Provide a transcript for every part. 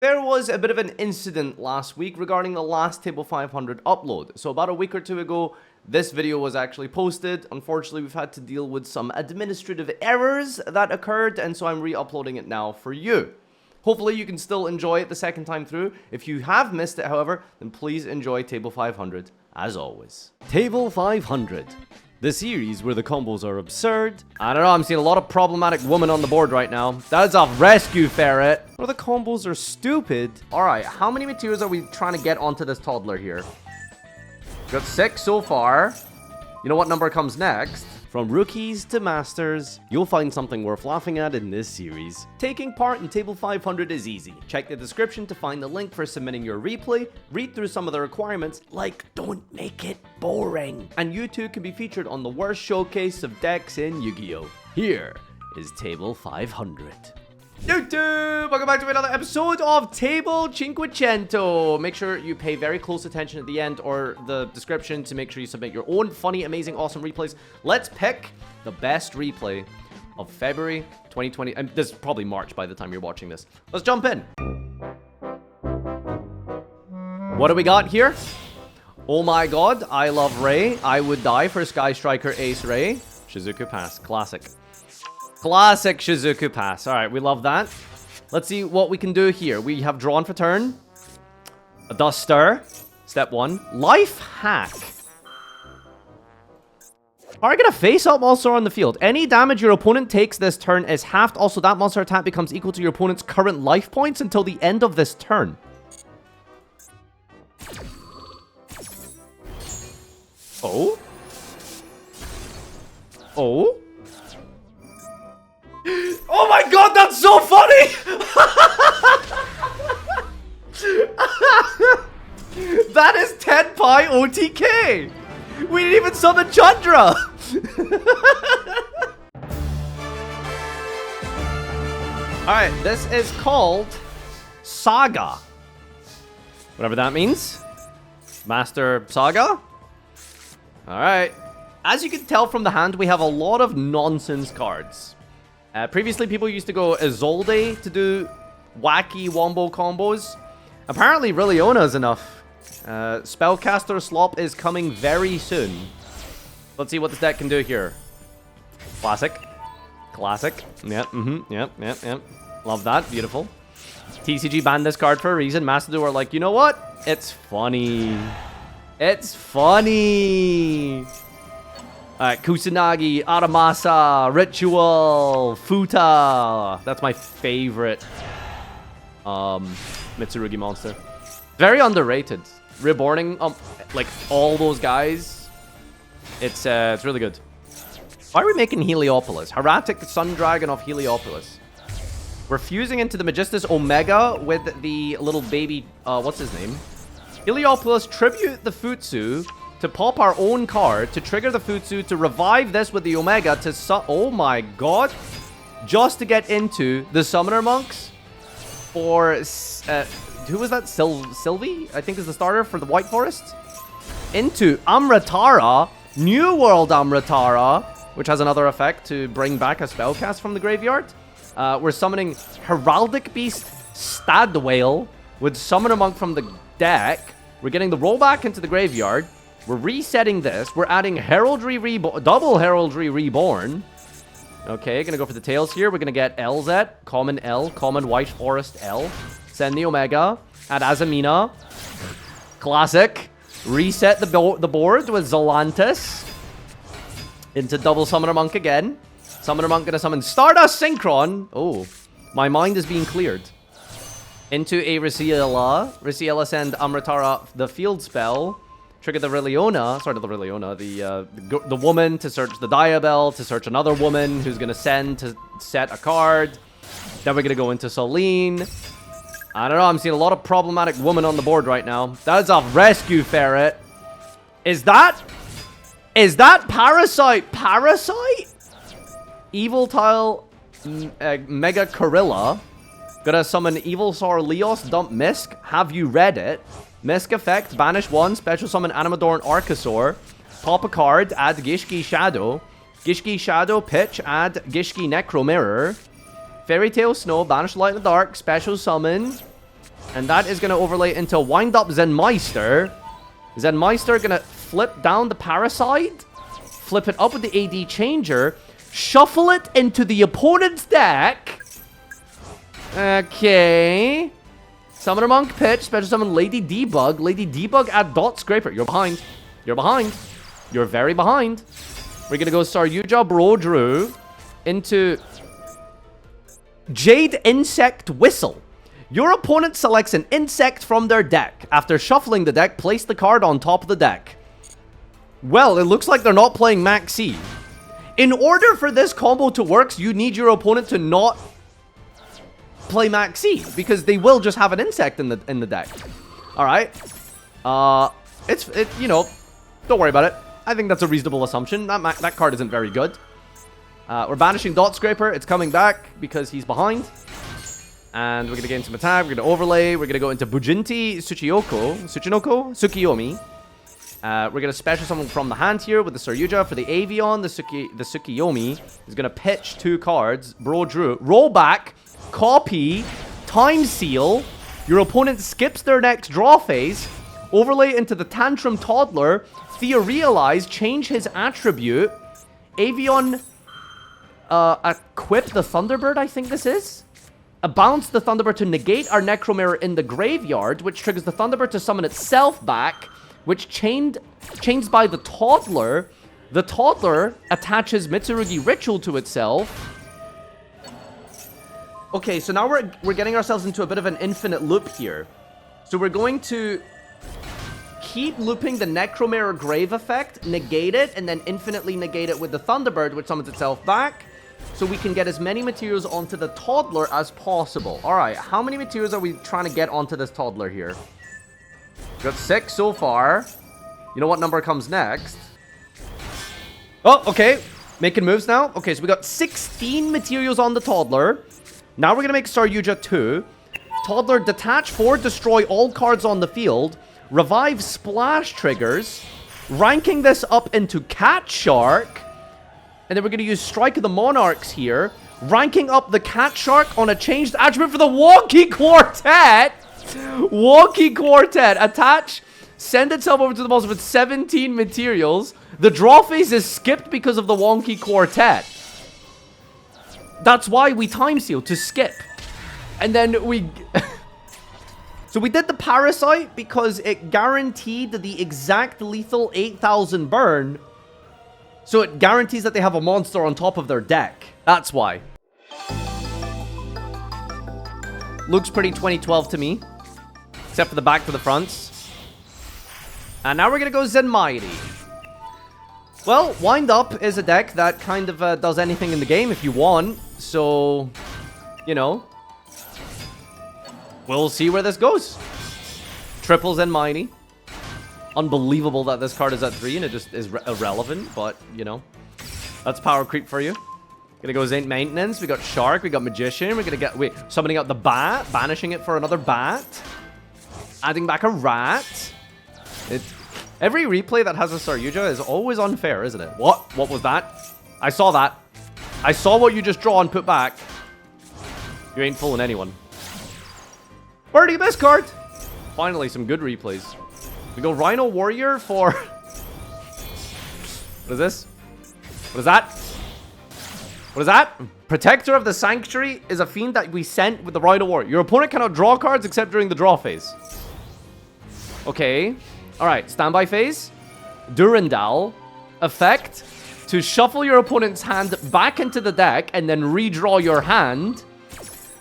There was a bit of an incident last week regarding the last Table 500 upload. So about a week or two ago, this video was actually posted. Unfortunately, we've had to deal with some administrative errors that occurred, and so I'm re-uploading it now for you. Hopefully, you can still enjoy it the second time through. If you have missed it, however, then please enjoy Table 500, as always. Table 500. The series where the combos are absurd. I don't know, I'm seeing a lot of problematic women on the board right now. That's a rescue ferret. Or the combos are stupid. Alright, how many materials are we trying to get onto this toddler here? Got 6 so far. You know what number comes next? From rookies to masters, you'll find something worth laughing at in this series. Taking part in Table 500 is easy. Check the description to find the link for submitting your replay, read through some of the requirements, like don't make it boring. And you too can be featured on the worst showcase of decks in Yu-Gi-Oh! Here is Table 500. YouTube! Welcome back to another episode of Table 500. Make sure you pay very close attention at the end or the description to make sure you submit your own funny, amazing, awesome replays. Let's pick the best replay of February 2020. And this is probably March by the time you're watching this. Let's jump in. What do we got here? Oh my god, I love Ray. I would die for Sky Striker Ace Ray. Shizuku Pass. Classic. Classic Shizuku Pass. Alright, we love that. Let's see what we can do here. We have drawn for turn. A Duster. Step 1. Life Hack. Target a face-up monster on the field. Any damage your opponent takes this turn is halved. Also, that monster attack becomes equal to your opponent's current life points until the end of this turn. Oh? Oh? Oh my god, that's so funny! That is 10 Pi OTK! We didn't even summon Chandra! Alright, this is called Saga. Whatever that means. Master Saga? Alright. As you can tell from the hand, we have a lot of nonsense cards. Previously, people used to go Isolde to do wacky wombo combos. Apparently, Riliona is enough. Spellcaster Slop is coming very soon. Let's see what this deck can do here. Classic. Classic. Yep, yep. Love that. Beautiful. TCG banned this card for a reason. Master Duel are like, you know what? It's funny. It's funny. Kusanagi, Aramasa, Ritual, Futa. That's my favorite Mitsurugi monster. Very underrated. Reborning, like all those guys. It's really good. Why are we making Heliopolis? Hieratic Sun Dragon of Heliopolis. We're fusing into the Magistus Omega with the little baby, what's his name? Heliopolis, tribute the Futsu to pop our own card, to trigger the Futsu, to revive this with the Omega, to oh my god. Just to get into the Summoner Monks for, who was that? Sylvie, I think is the starter for the White Forest. Into Amritara, New World Amritara, which has another effect to bring back a spellcast from the graveyard. We're summoning Heraldic Beast Stadwale with Summoner Monk from the deck. We're getting the rollback into the graveyard. We're resetting this. We're adding Heraldry Reborn, double Heraldry Reborn. Okay, gonna go for the tails here. We're gonna get LZ, common L, common White Forest L. Send the Omega. Add Azamina. Classic. Reset the board with Zolantis. Into double Summoner Monk again. Summoner Monk gonna summon Stardust Synchron. Oh, my mind is being cleared. Into a Riciela. Riciela send Amritara the field spell. Trigger the Riliona, the woman to search the Diabell, to search another woman who's going to send to set a card. Then we're going to go into Celine. I don't know, I'm seeing a lot of problematic women on the board right now. That's a rescue ferret. Is that Parasite? Parasite? Evil Tile Mega Corilla. Gonna summon Evil Sar Leos, dump Misk. Have you read it? Misk effect, banish 1, special summon Animadorn Archosaur. Pop a card, add Gishki Shadow. Gishki Shadow, pitch, add Gishki Necro Mirror. Fairy Tale Snow, banish Light in the Dark, special summon And that is going to overlay into Wind Up Zenmeister. Zenmeister going to flip down the Parasite. Flip it up with the AD Changer. Shuffle it into the opponent's deck. Okay. Summoner Monk pitch. Special summon Lady Debug. Lady Debug add Dot Scraper. You're behind. You're behind. You're very behind. We're going to go Saryuja Brodrew into Jade Insect Whistle. Your opponent selects an insect from their deck. After shuffling the deck, place the card on top of the deck. Well, it looks like they're not playing Maxi. In order for this combo to work, you need your opponent to not play Maxi, because they will just have an insect in the deck. All right. You know, don't worry about it. I think that's a reasonable assumption. That card isn't very good. We're banishing Dot Scraper. It's coming back because he's behind. And we're going to gain some attack. We're going to overlay. We're going to go into Bujinti Sukiyomi. We're going to special summon from the hand here with the Saryuja. For the Avion, the Sukiyomi is going to pitch 2 cards. Brodrew. Roll back. Copy. Time Seal. Your opponent skips their next draw phase. Overlay into the Tantrum Toddler. Theorealize. Change his attribute. Avion. Equip the Thunderbird, I think this is. Bounce the Thunderbird to negate our Necromirror in the graveyard, which triggers the Thunderbird to summon itself back, which chains by the Toddler. The Toddler attaches Mitsurugi Ritual to itself. Okay, so now we're getting ourselves into a bit of an infinite loop here. So we're going to keep looping the Necromirror Grave effect, negate it, and then infinitely negate it with the Thunderbird, which summons itself back. So we can get as many materials onto the Toddler as possible. Alright, how many materials are we trying to get onto this Toddler here? We've got 6 so far. You know what number comes next? Oh, okay. Making moves now. Okay, so we got 16 materials on the Toddler. Now we're going to make Saryuja 2. Toddler, detach 4, destroy all cards on the field. Revive splash triggers. Ranking this up into Cat Shark. And then we're going to use Strike of the Monarchs here. Ranking up the Cat Shark on a changed attribute for the Wonky Quartet. Wonky Quartet. Attach. Send itself over to the monster with 17 materials. The draw phase is skipped because of the Wonky Quartet. That's why we time seal, to skip. And then we... So we did the Parasite because it guaranteed the exact lethal 8,000 burn. So it guarantees that they have a monster on top of their deck. That's why. Looks pretty 2012 to me. Except for the back to the fronts. And now we're going to go Zenmairi. Well, Wind Up is a deck that kind of does anything in the game if you want. So, you know. We'll see where this goes. Triple Zenmairi. Unbelievable that this card is at 3 and it just is irrelevant, but, you know. That's power creep for you. Gonna go Zaint Maintenance. We got Shark. We got Magician. We're gonna get... Wait, summoning out the Bat. Banishing it for another Bat. Adding back a Rat. Every replay that has a Saryuja is always unfair, isn't it? What? What was that? I saw that. I saw what you just draw and put back. You ain't fooling anyone. Birdie Abyss card. Finally, some good replays. We go Rhino Warrior for... What is this? What is that? What is that? Protector of the Sanctuary is a fiend that we sent with the Rhino Warrior. Your opponent cannot draw cards except during the draw phase. Okay. Alright, standby phase. Durandal. Effect. To shuffle your opponent's hand back into the deck and then redraw your hand.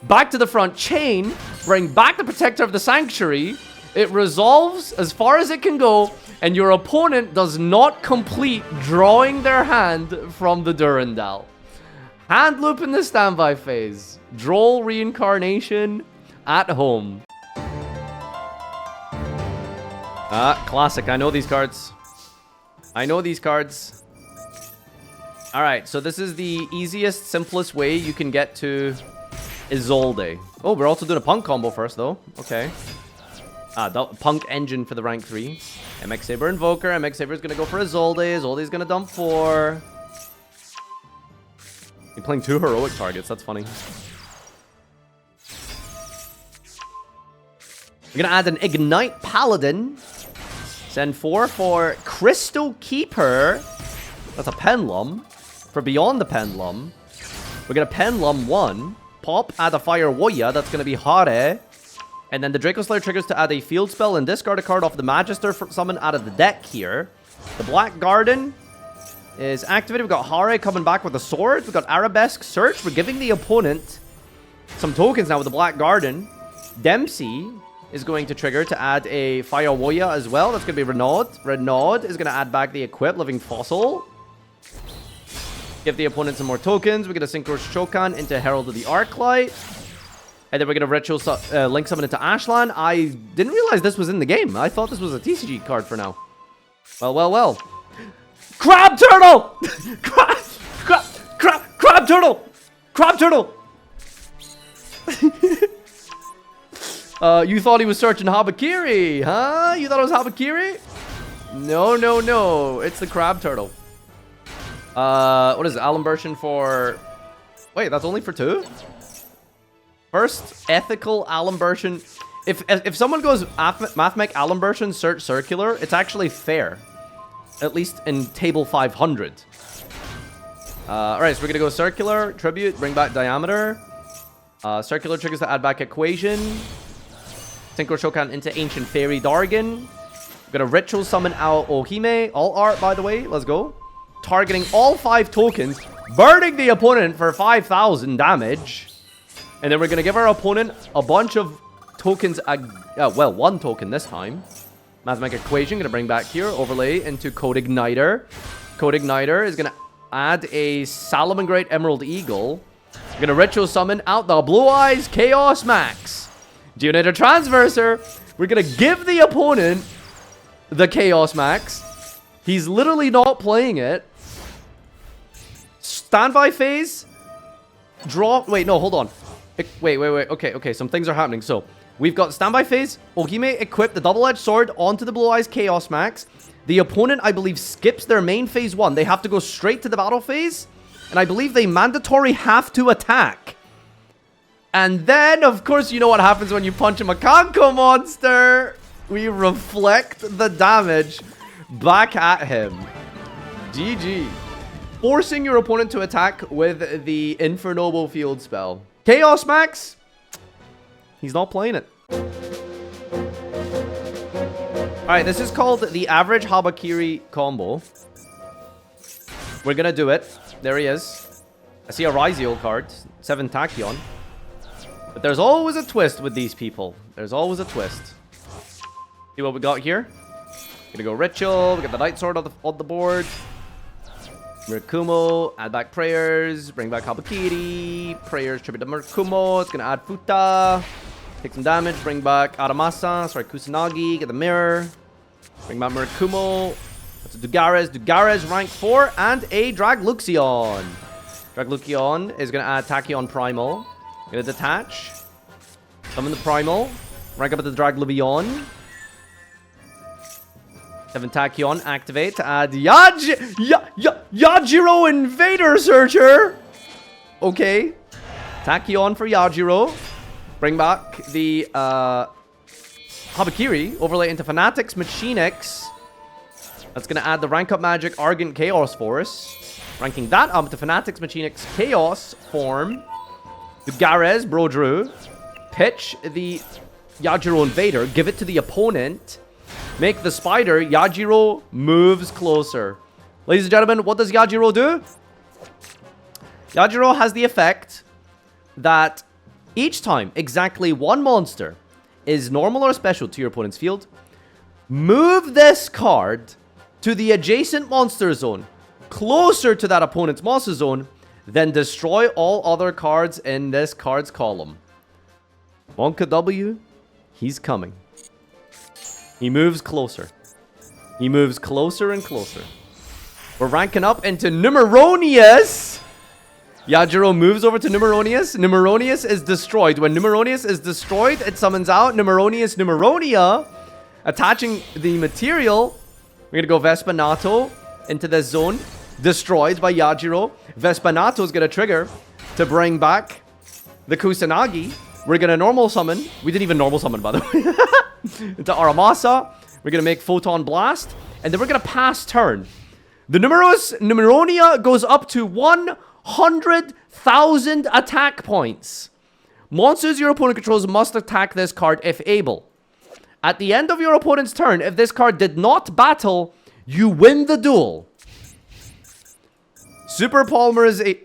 Back to the front. Chain. Bring back the Protector of the Sanctuary. It resolves as far as it can go, and your opponent does not complete drawing their hand from the Durandal. Hand loop in the standby phase. Droll Reincarnation at home. Classic. I know these cards. I know these cards. Alright, so this is the easiest, simplest way you can get to Isolde. Oh, we're also doing a Punk combo first, though. Okay. Punk Engine for the rank 3. MX Saber Invoker. MX Saber is going to go for Isolde. Isolde is going to dump 4. You're playing 2 heroic targets. That's funny. We're going to add an Ignite Paladin. Send 4 for Crystal Keeper. That's a Pendulum. For Beyond the Pendulum, we're going to Pendulum 1. Pop, add a Fire Warrior. That's going to be Hare. And then the Draco Slayer triggers to add a field spell and discard a card off the Magister summon out of the deck here. The Black Garden is activated. We've got Hare coming back with a sword. We've got Arabesque Search. We're giving the opponent some tokens now with the Black Garden. Dempsey is going to trigger to add a Fire Warrior as well. That's going to be Renaud. Renaud is going to add back the Equip Living Fossil. Give the opponent some more tokens. We're going to Synchro Shokan into Herald of the Arclight. And then we're going to Ritual Link Summon into Ashlan. I didn't realize this was in the game. I thought this was a TCG card for now. Well. Crab Turtle! Crab Turtle! Crab Turtle! You thought he was searching Habakiri, huh? You thought it was Habakiri? No. It's the Crab Turtle. What is it? Alimbertion for... Wait, that's only for 2? First, ethical Alimbertion. If someone goes Mathmech Alimbertion, search Circular, it's actually fair. At least in table 500. Alright, so we're gonna go Circular, Tribute, bring back Diameter. Circular triggers to add back Equation. Synchro Shokan into Ancient Fairy Dargon. We're gonna Ritual Summon out Ohime. All art, by the way. Let's go. Targeting all 5 tokens. Burning the opponent for 5,000 damage. And then we're going to give our opponent a bunch of tokens. Well, 1 token this time. Mathematic Equation. Going to bring back here. Overlay into Code Igniter. Code Igniter is going to add a Salamangreat Emerald Eagle. We're going to Ritual Summon out the Blue Eyes Chaos Max. Geonator Transverser. We're going to give the opponent the Chaos Max. He's literally not playing it. Standby phase. Draw. Wait, no, hold on. Wait. Okay. Some things are happening. So, we've got standby phase. Ohime equip the double-edged sword onto the Blue Eyes Chaos Max. The opponent, I believe, skips their main phase 1. They have to go straight to the battle phase. And I believe they mandatory have to attack. And then, of course, you know what happens when you punch a Makanko monster. We reflect the damage back at him. GG. Forcing your opponent to attack with the Infernoble Field spell. Chaos Max. He's not playing it. Alright, this is called the average Habakiri combo. We're gonna do it. There he is. I see a Ryziel card. 7 Tachyon. But there's always a twist with these people. There's always a twist. See what we got here? Gonna go Ritual. We got the Night Sword on the board. Murakumo. Add back Prayers. Bring back Habakiri. Prayers tribute to Murakumo. It's gonna add Futa. Take some damage. Bring back Aramasa. Sorry, Kusanagi. Get the Mirror. Bring back Murakumo. That's a Dugares. Dugares rank 4. And a Dragluxion. Dragluxion is gonna add Tachyon Primal. Gonna detach. Summon the Primal. Rank up at the Dragluvion. 7 Tachyon, activate to add Yajiro Invader Searcher. Okay. Tachyon for Yajiro. Bring back the Habakiri. Overlay into Fanatics Machinix. That's going to add the rank up magic Argent Chaos Force. Ranking that up to Fanatics Machinix Chaos form. The Garez Brodrew. Pitch the Yajiro Invader. Give it to the opponent. Make the spider. Yajiro moves closer. Ladies and gentlemen, what does Yajiro do? Yajiro has the effect that each time exactly 1 monster is normal or special to your opponent's field, move this card to the adjacent monster zone, closer to that opponent's monster zone, then destroy all other cards in this card's column. Wonka W, he's coming. He moves closer. He moves closer and closer. We're ranking up into Numeronius. Yajiro moves over to Numeronius. Numeronius is destroyed. When Numeronius is destroyed, it summons out Numeronius Numeronia. Attaching the material. We're going to go Vespanato into this zone. Destroyed by Yajiro. Vespanato is going to trigger to bring back the Kusanagi. We're going to normal summon. We didn't even normal summon, by the way. into Aramasa. We're going to make Photon Blast. And then we're going to pass turn. The Numeronia goes up to 100,000 attack points. Monsters your opponent controls must attack this card if able. At the end of your opponent's turn, if this card did not battle, you win the duel. Super Palmer is a...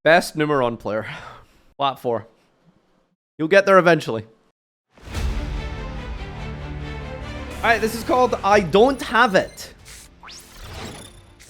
Best Numeron player. Flat 4. You'll get there eventually. Alright, this is called I Don't Have It.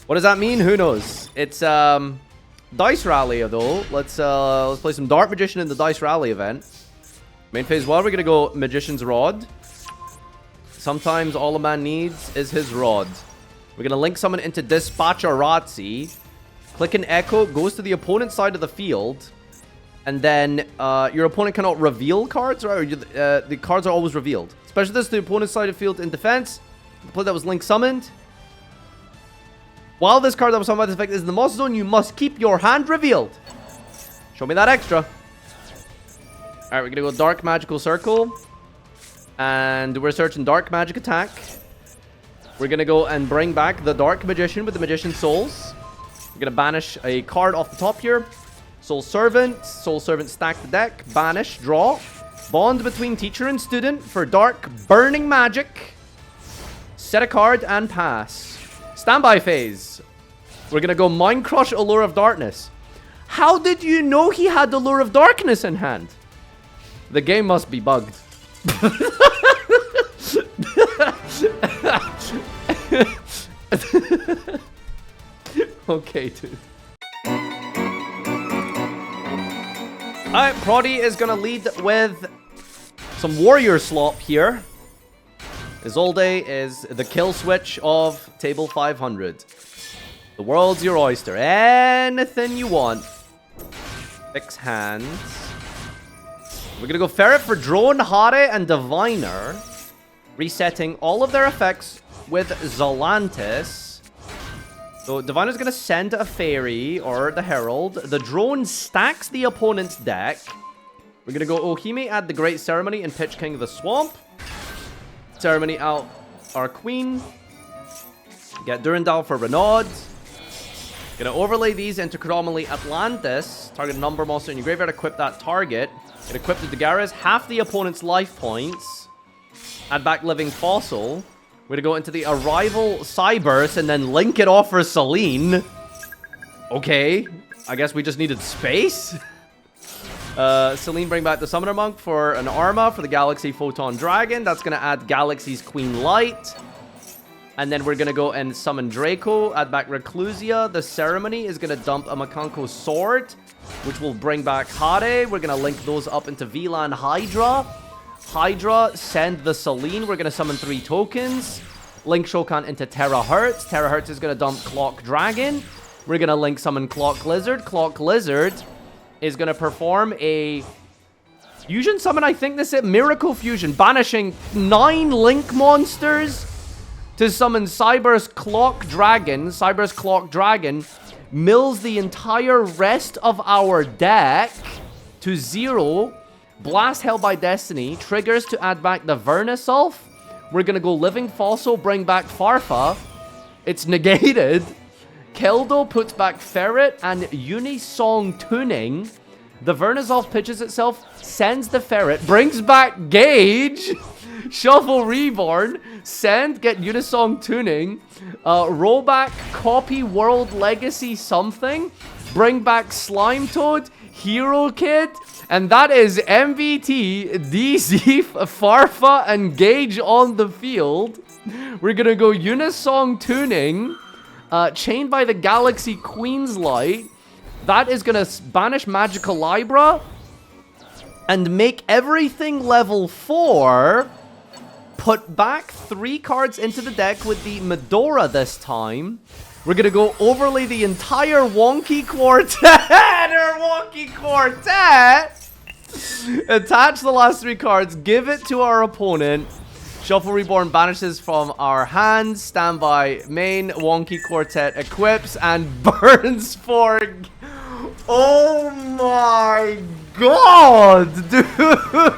What does that mean? Who knows? It's Dice Rally though. Let's play some Dart Magician in the Dice Rally event. Main phase 1, we're gonna go Magician's Rod. Sometimes all a man needs is his rod. We're gonna link someone into Dispatcherazzi. Click an Echo, goes to the opponent's side of the field. And then your opponent cannot reveal cards, right? Or the cards are always revealed. Special this to the opponent's side of the field in defense. The player that was link summoned. While this card that was summoned by this effect is in the monster zone, you must keep your hand revealed. Show me that extra. Alright, we're gonna go Dark Magical Circle. And we're searching Dark Magic Attack. We're gonna go and bring back the Dark Magician with the Magician's Souls. We're gonna banish a card off the top here. Soul Servant stack the deck. Banish, draw. Bond between teacher and student for Dark Burning Magic. Set a card and pass. Standby phase. We're gonna go Mind Crush, Allure of Darkness. How did you know he had Allure of Darkness in hand? The game must be bugged. Okay, dude. Alright, Proddy is gonna lead with some warrior slop here. Isolde is the kill switch of table 500. The world's your oyster. Anything you want. Fix hands. We're gonna go Ferret for Drone, Hare, and Diviner. Resetting all of their effects with Zolantis. So Diviner's gonna send a Fairy or the Herald. The Drone stacks the opponent's deck. We're gonna go Ohime, add the Great Ceremony, and Pitch King of the Swamp. Ceremony out our Queen. Get Durandal for Renaud. Gonna overlay these into Chromoly Atlantis. Target a number monster in your graveyard. Equip that target. Gonna equip the Dagaras. Half the opponent's life points. Add back Living Fossil. We're gonna go into the Arrival Cyburst and then link it off for Celine. Okay. I guess we just needed space. Celine, bring back the Summoner Monk for an Arma for the Galaxy Photon Dragon. That's gonna add Galaxy's Queen Light. And then we're gonna go and summon Draco. Add back Reclusia. The Ceremony is gonna dump a Makanko Sword, which will bring back Hare. We're gonna link those up into VLAN Hydra. Hydra, send the Celine. We're going to summon 3 tokens. Link Shokan into Terahertz. Terahertz is going to dump Clock Dragon. We're going to link summon Clock Lizard. Clock Lizard is going to perform a fusion summon, I think this is Miracle Fusion. Banishing 9 Link monsters to summon Cyber's Clock Dragon. Cyber's Clock Dragon mills the entire rest of our deck to 0. Blast Held by Destiny triggers to add back the Vernisolf. We're gonna go Living Fossil, bring back Farfa. It's negated. Keldo puts back Ferret and Unisong Tuning. The Vernisolf pitches itself, sends the Ferret, brings back Gage. Shuffle Reborn, send, get Unisong Tuning. Roll back, copy World Legacy something. Bring back Slime Toad, Hero Kid. And that is MVT, DZ, Farfa, and Gage on the field. We're gonna go Unisong Tuning. Chained by the Galaxy Queen's Light. That is going to banish Magical Libra and make everything level 4. Put back 3 cards into the deck with the Medora this time. We're going to go overlay the entire Wonky Quartet. Our Wonky Quartet. Attach the last 3 cards. Give it to our opponent. Shuffle Reborn banishes from our hands. Standby main. Wonky Quartet equips and burns for... Oh my god, dude.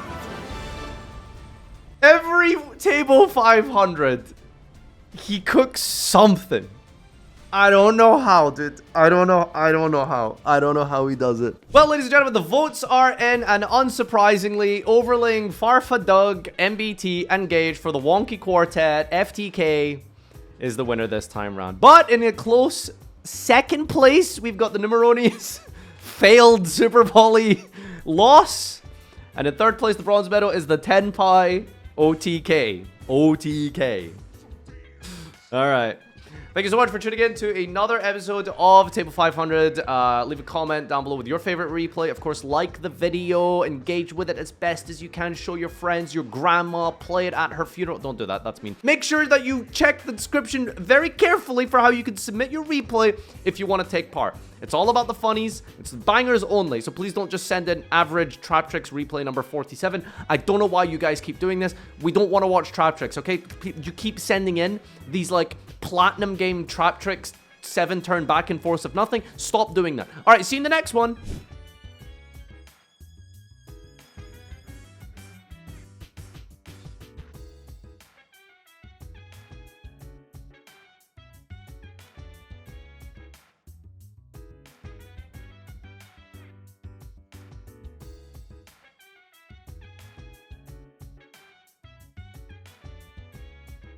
Every table 500, he cooks something. I don't know how, dude. I don't know how. I don't know how he does it. Well, ladies and gentlemen, the votes are in, and unsurprisingly, overlaying Farfa, Doug, MBT, and Gage for the Wonky Quartet FTK is the winner this time round. But in a close second place, we've got the Numeronius failed Super Poly loss. And in third place, the bronze medal is the Tenpai OTK. OTK. All right. Thank you so much for tuning in to another episode of Table 500. Leave a comment down below with your favorite replay. Of course, like the video, engage with it as best as you can. Show your friends, your grandma, play it at her funeral. Don't do that, that's mean. Make sure that you check the description very carefully for how you can submit your replay if you want to take part. It's all about the funnies. It's bangers only. So please don't just send in average Trap Tricks replay number 47. I don't know why you guys keep doing this. We don't want to watch Trap Tricks, okay? You keep sending in these, like, platinum game Trap Tricks 7-turn back and forth of nothing. Stop doing that. All right, see you in the next one.